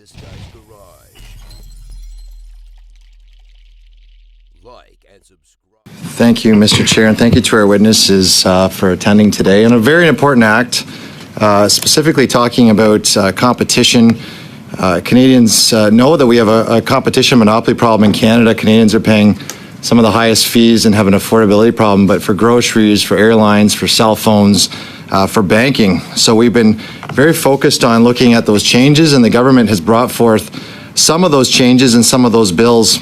this guy's garage. Like and subscribe. Thank you, Mr. Chair, and thank you to our witnesses for attending today. And a very important act, specifically talking about competition. Canadians know that we have a competition monopoly problem in Canada. Canadians are paying some of the highest fees and have an affordability problem, but for groceries, for airlines, for cell phones, for banking. So we've been very focused on looking at those changes, and the government has brought forth some of those changes and some of those bills.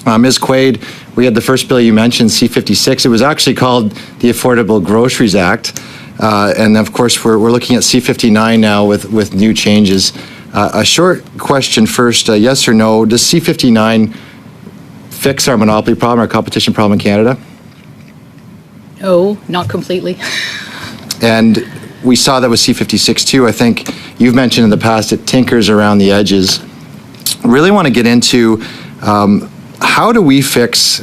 Ms. Quaid, we had the first bill you mentioned, C-56. It was actually called the Affordable Groceries Act. And of course, we're looking at C-59 now with new changes. A short question first, yes or no, does C-59 fix our monopoly problem, our competition problem in Canada? No, not completely. And we saw that with C-56 too. I think you've mentioned in the past it tinkers around the edges. Really want to get into how do we fix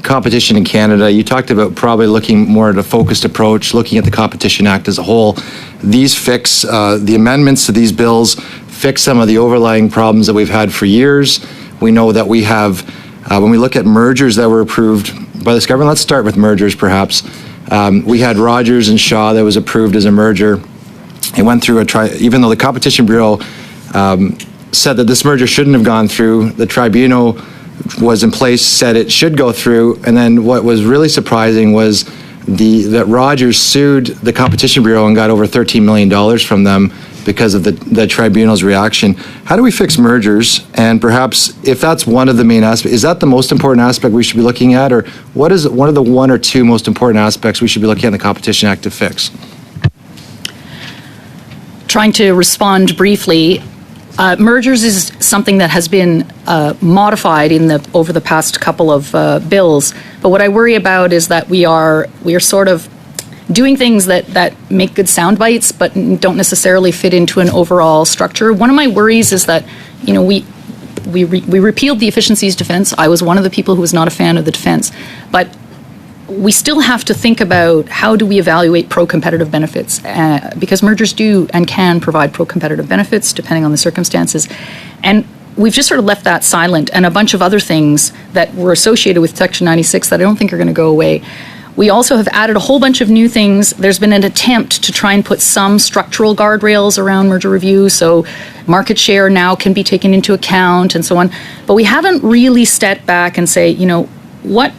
competition in Canada? You talked about probably looking more at a focused approach, looking at the Competition Act as a whole. These fix, the amendments to these bills fix some of the overlying problems that we've had for years. We know that we have, when we look at mergers that were approved by this government, let's start with mergers perhaps. We had Rogers and Shaw that was approved as a merger. It went through even though the Competition Bureau said that this merger shouldn't have gone through, the tribunal was in place, said it should go through, and then what was really surprising was that Rogers sued the Competition Bureau and got over $13 million from them because of the tribunal's reaction. How do we fix mergers? And perhaps if that's one of the main aspects, is that the most important aspect we should be looking at, or what is one of the one or two most important aspects we should be looking at in the Competition Act to fix? Trying to respond briefly. Mergers is something that has been modified over the past couple of bills. But what I worry about is that we are sort of doing things that make good sound bites, but don't necessarily fit into an overall structure. One of my worries is that, we repealed the efficiencies defense. I was one of the people who was not a fan of the defense, but we still have to think about how do we evaluate pro-competitive benefits, because mergers do and can provide pro-competitive benefits depending on the circumstances. And we've just sort of left that silent, and a bunch of other things that were associated with Section 96 that I don't think are going to go away. We also have added a whole bunch of new things. There's been an attempt to try and put some structural guardrails around merger review, so market share now can be taken into account and so on. But we haven't really stepped back and say, what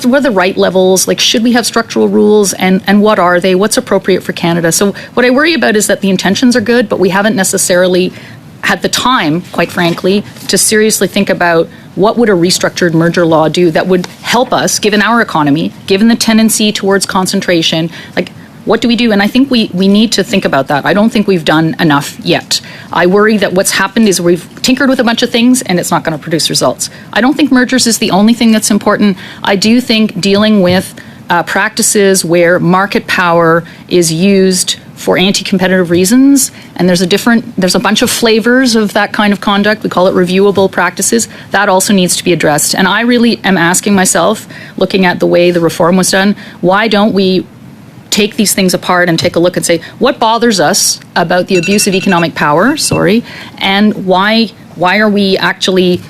are the right levels? Like, should we have structural rules, and what are they? What's appropriate for Canada? So what I worry about is that the intentions are good, but we haven't necessarily had the time, quite frankly, to seriously think about what would a restructured merger law do that would help us, given our economy, given the tendency towards concentration. Like, what do we do? And I think we need to think about that. I don't think we've done enough yet. I worry that what's happened is we've tinkered with a bunch of things and it's not going to produce results. I don't think mergers is the only thing that's important. I do think dealing with practices where market power is used for anti-competitive reasons, and there's a bunch of flavors of that kind of conduct. We call it reviewable practices. That also needs to be addressed. And I really am asking myself, looking at the way the reform was done, why don't we take these things apart and take a look and say, what bothers us about the abuse of economic power, and why are we actually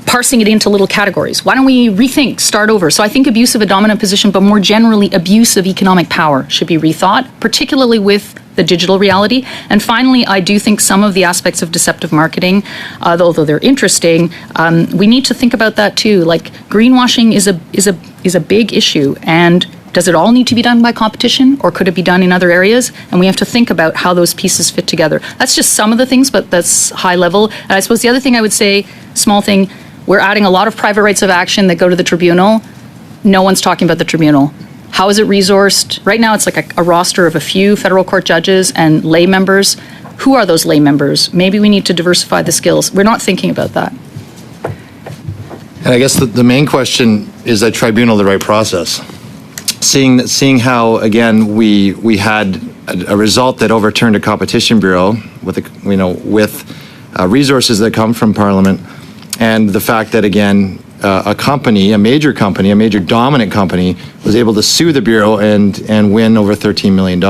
parsing it into little categories? Why don't we rethink, start over? So I think abuse of a dominant position, but more generally abuse of economic power should be rethought, particularly with the digital reality. And finally, I do think some of the aspects of deceptive marketing, although they're interesting, we need to think about that too. Like, greenwashing is a big issue, and does it all need to be done by competition, or could it be done in other areas? And we have to think about how those pieces fit together. That's just some of the things, but that's high level. And I suppose the other thing I would say, small thing, we're adding a lot of private rights of action that go to the tribunal. No one's talking about the tribunal. How is it resourced? Right now it's like a roster of a few federal court judges and lay members. Who are those lay members? Maybe we need to diversify the skills. We're not thinking about that. And I guess the main question is that tribunal the right process? Seeing how, again, we had a result that overturned a Competition Bureau with resources that come from Parliament, and the fact that, again, a major dominant company was able to sue the Bureau and win over $13 million.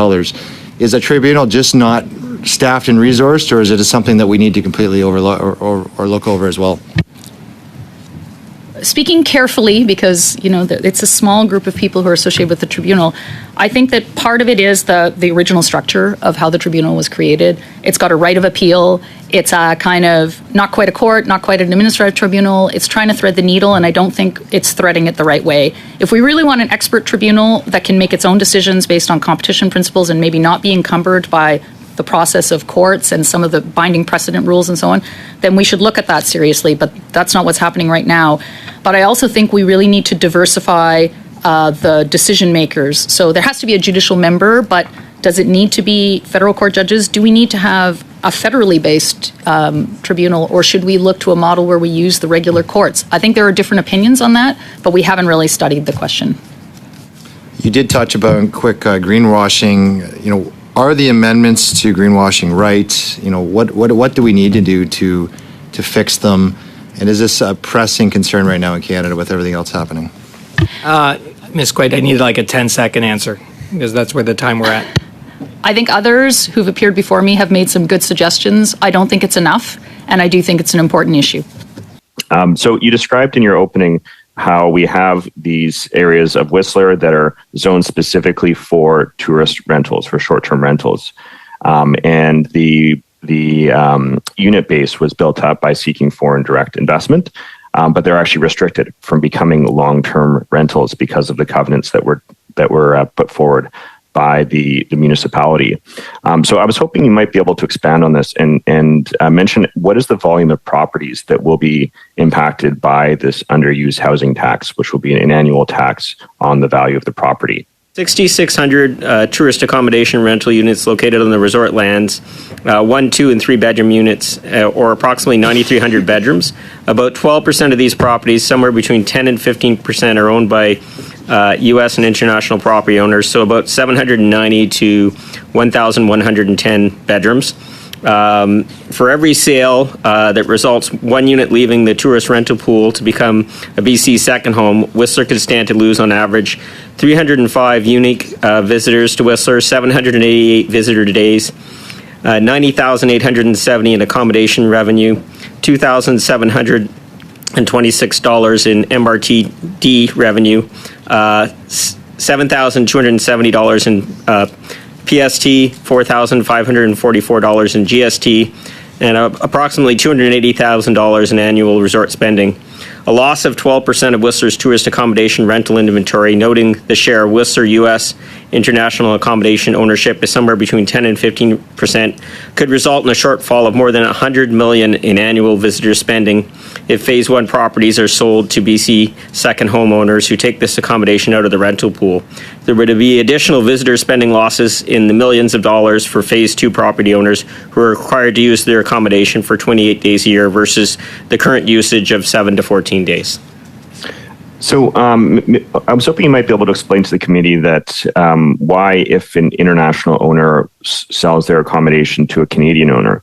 Is a tribunal just not staffed and resourced, or is it something that we need to completely overlook or look over as well? Speaking carefully, because it's a small group of people who are associated with the tribunal, I think that part of it is the original structure of how the tribunal was created. It's got a right of appeal. It's a kind of not quite a court, not quite an administrative tribunal. It's trying to thread the needle, and I don't think it's threading it the right way. If we really want an expert tribunal that can make its own decisions based on competition principles and maybe not be encumbered by the process of courts and some of the binding precedent rules and so on, then we should look at that seriously. But that's not what's happening right now. But I also think we really need to diversify the decision makers. So there has to be a judicial member, but does it need to be federal court judges? Do we need to have a federally based tribunal, or should we look to a model where we use the regular courts? I think there are different opinions on that, but we haven't really studied the question. You did touch about quick greenwashing. Are the amendments to greenwashing right? What do we need to do to fix them? And is this a pressing concern right now in Canada with everything else happening? Ms. Quaid, I need like a 10-second answer because that's where the time we're at. I think others who've appeared before me have made some good suggestions. I don't think it's enough, and I do think it's an important issue. So you described in your opening how we have these areas of Whistler that are zoned specifically for tourist rentals, for short-term rentals. And the unit base was built up by seeking foreign direct investment, but they're actually restricted from becoming long-term rentals because of the covenants that were put forward by the municipality. So I was hoping you might be able to expand on this and mention what is the volume of properties that will be impacted by this underused housing tax, which will be an annual tax on the value of the property. 6,600 tourist accommodation rental units located on the resort lands, 1, 2, and 3 bedroom units, or approximately 9,300 bedrooms. About 12% of these properties, somewhere between 10 and 15%, are owned by U.S. and international property owners, so about 790 to 1,110 bedrooms. For every sale that results one unit leaving the tourist rental pool to become a BC second home, Whistler could stand to lose on average 305 unique visitors to Whistler, 788 visitor days, 90,870 in accommodation revenue, $2,726 in MRTD revenue, $7,270 in PST, $4,544 in GST, and approximately $280,000 in annual resort spending. A loss of 12% of Whistler's tourist accommodation rental inventory, noting the share of Whistler U.S. international accommodation ownership is somewhere between 10 and 15%, could result in a shortfall of more than $100 million in annual visitor spending if Phase 1 properties are sold to BC second homeowners who take this accommodation out of the rental pool. There would be additional visitor spending losses in the millions of dollars for Phase 2 property owners who are required to use their accommodation for 28 days a year versus the current usage of 7 to 14 days. So I was hoping you might be able to explain to the committee that why, if an international owner sells their accommodation to a Canadian owner,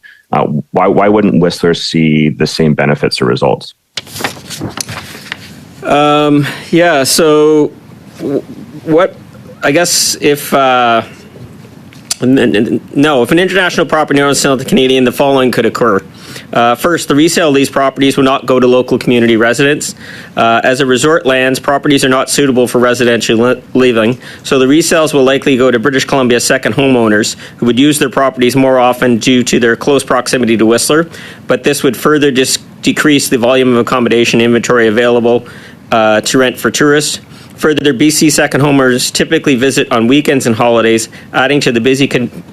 why wouldn't Whistler see the same benefits or results? So what, I guess if an international property owner sells to Canadian, the following could occur. First, the resale of these properties will not go to local community residents. As a resort lands, properties are not suitable for residential living, so the resales will likely go to British Columbia second homeowners who would use their properties more often due to their close proximity to Whistler, but this would further decrease the volume of accommodation inventory available to rent for tourists. Further, BC second homers typically visit on weekends and holidays, adding to the busy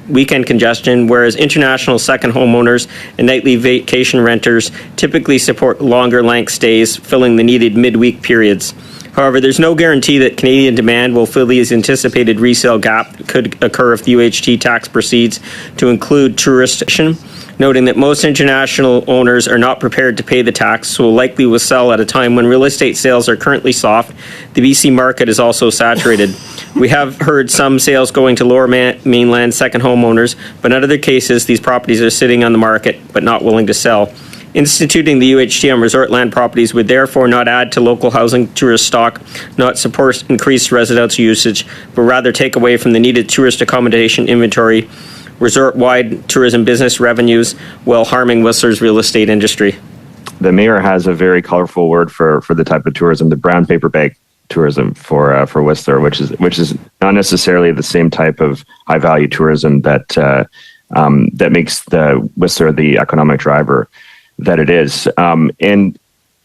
weekend congestion, whereas international second homeowners and nightly vacation renters typically support longer length stays, filling the needed midweek periods. However, there's no guarantee that Canadian demand will fill the anticipated resale gap that could occur if the UHT tax proceeds to include tourism, noting that most international owners are not prepared to pay the tax, so likely will sell at a time when real estate sales are currently soft. The BC market is also saturated. We have heard some sales going to lower mainland second homeowners, but in other cases, these properties are sitting on the market but not willing to sell. Instituting the UHT on resort land properties would therefore not add to local housing tourist stock, not support increased residential usage, but rather take away from the needed tourist accommodation inventory, resort-wide tourism business revenues while harming Whistler's real estate industry. The mayor has a very colorful word for the type of tourism, the brown paper bag tourism for Whistler, which is not necessarily the same type of high value tourism that that makes the Whistler the economic driver that it is. And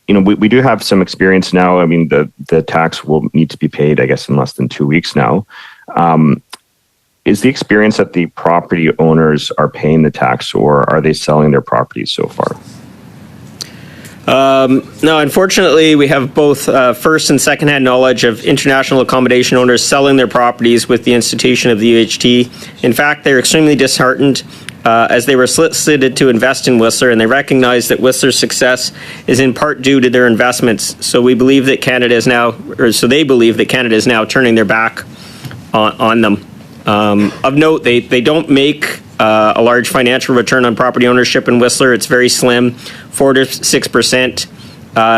we do have some experience now. I mean, the tax will need to be paid, I guess, in less than 2 weeks now. Is the experience that the property owners are paying the tax, or are they selling their properties so far? No, unfortunately, we have both first and secondhand knowledge of international accommodation owners selling their properties with the institution of the UHT. In fact, they're extremely disheartened as they were solicited to invest in Whistler, and they recognize that Whistler's success is in part due to their investments. So we believe that Canada is now, or so they believe that Canada is now turning their back on them. Of note, they don't make a large financial return on property ownership in Whistler. It's very slim, 4 to 6%.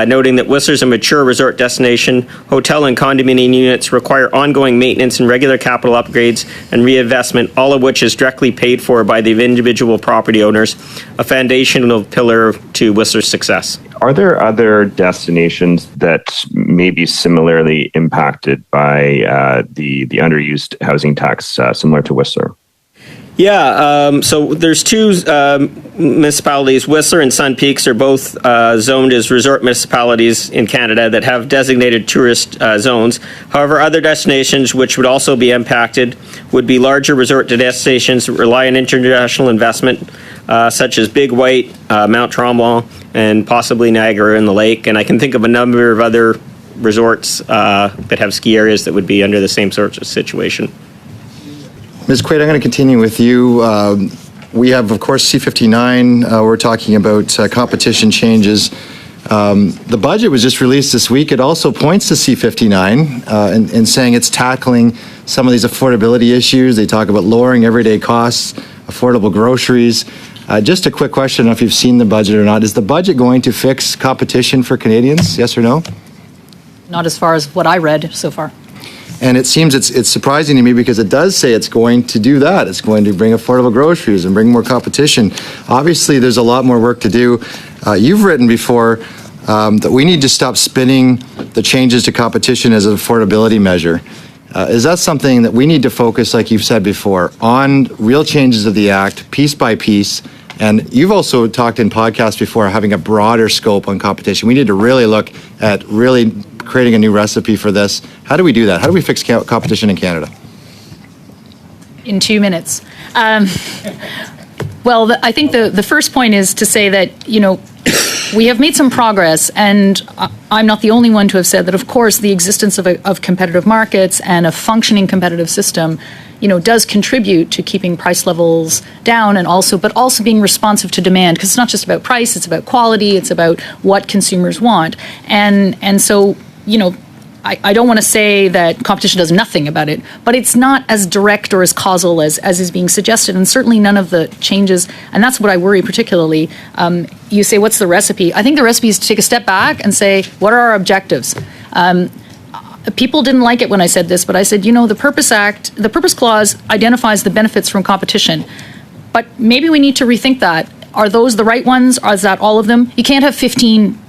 Noting that Whistler is a mature resort destination, hotel and condominium units require ongoing maintenance and regular capital upgrades and reinvestment, all of which is directly paid for by the individual property owners, a foundational pillar to Whistler's success. Are there other destinations that may be similarly impacted by the underused housing tax, similar to Whistler? Yeah, so there's two municipalities, Whistler and Sun Peaks, are both zoned as resort municipalities in Canada that have designated tourist zones. However, other destinations which would also be impacted would be larger resort destinations that rely on international investment, such as Big White, Mount Tremblant, and possibly Niagara in the Lake. And I can think of a number of other resorts that have ski areas that would be under the same sort of situation. Ms. Quaid, I'm going to continue with you. We have, of course, C-59. We're talking about competition changes. The budget was just released this week. It also points to C-59 in saying it's tackling some of these affordability issues. They talk about lowering everyday costs, affordable groceries. Just a quick question, I don't know if you've seen the budget or not. Is the budget going to fix competition for Canadians, yes or no? Not as far as what I read so far. And it seems it's surprising to me because it does say it's going to do that. It's going to bring affordable groceries and bring more competition. Obviously, there's a lot more work to do. You've written before that we need to stop spinning the changes to competition as an affordability measure. Is that something that we need to focus, like you've said before, on real changes of the Act, piece by piece? And you've also talked in podcasts before having a broader scope on competition. We need to really look at really creating a new recipe for this. How do we do that? How do we fix competition in Canada? In 2 minutes. Well, I think the first point is to say that, we have made some progress, and I'm not the only one to have said that, of course, the existence of competitive markets and a functioning competitive system, does contribute to keeping price levels down but also being responsive to demand, because it's not just about price, it's about quality, it's about what consumers want. And so, I don't want to say that competition does nothing about it, but it's not as direct or as causal as is being suggested, and certainly none of the changes, and that's what I worry particularly. You say, what's the recipe? I think the recipe is to take a step back and say, what are our objectives? People didn't like it when I said this, but I said, the Purpose Clause identifies the benefits from competition, but maybe we need to rethink that. Are those the right ones? Is that all of them? You can't have 15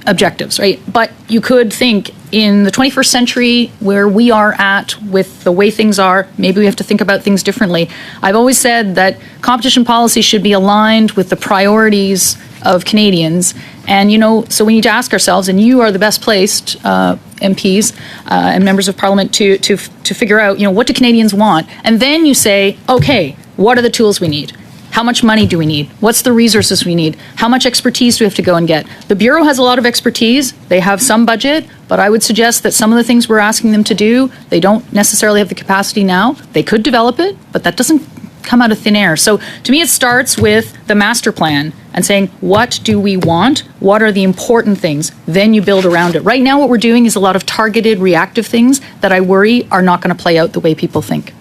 objectives, right? But you could think in the 21st century where we are at with the way things are, maybe we have to think about things differently. I've always said that competition policy should be aligned with the priorities of Canadians. And, so we need to ask ourselves, and you are the best placed MPs and members of Parliament to figure out, what do Canadians want? And then you say, okay, what are the tools we need? How much money do we need? What's the resources we need? How much expertise do we have to go and get? The Bureau has a lot of expertise. They have some budget, but I would suggest that some of the things we're asking them to do, they don't necessarily have the capacity now. They could develop it, but that doesn't come out of thin air. So to me, it starts with the master plan and saying, what do we want? What are the important things? Then you build around it. Right now, what we're doing is a lot of targeted, reactive things that I worry are not going to play out the way people think.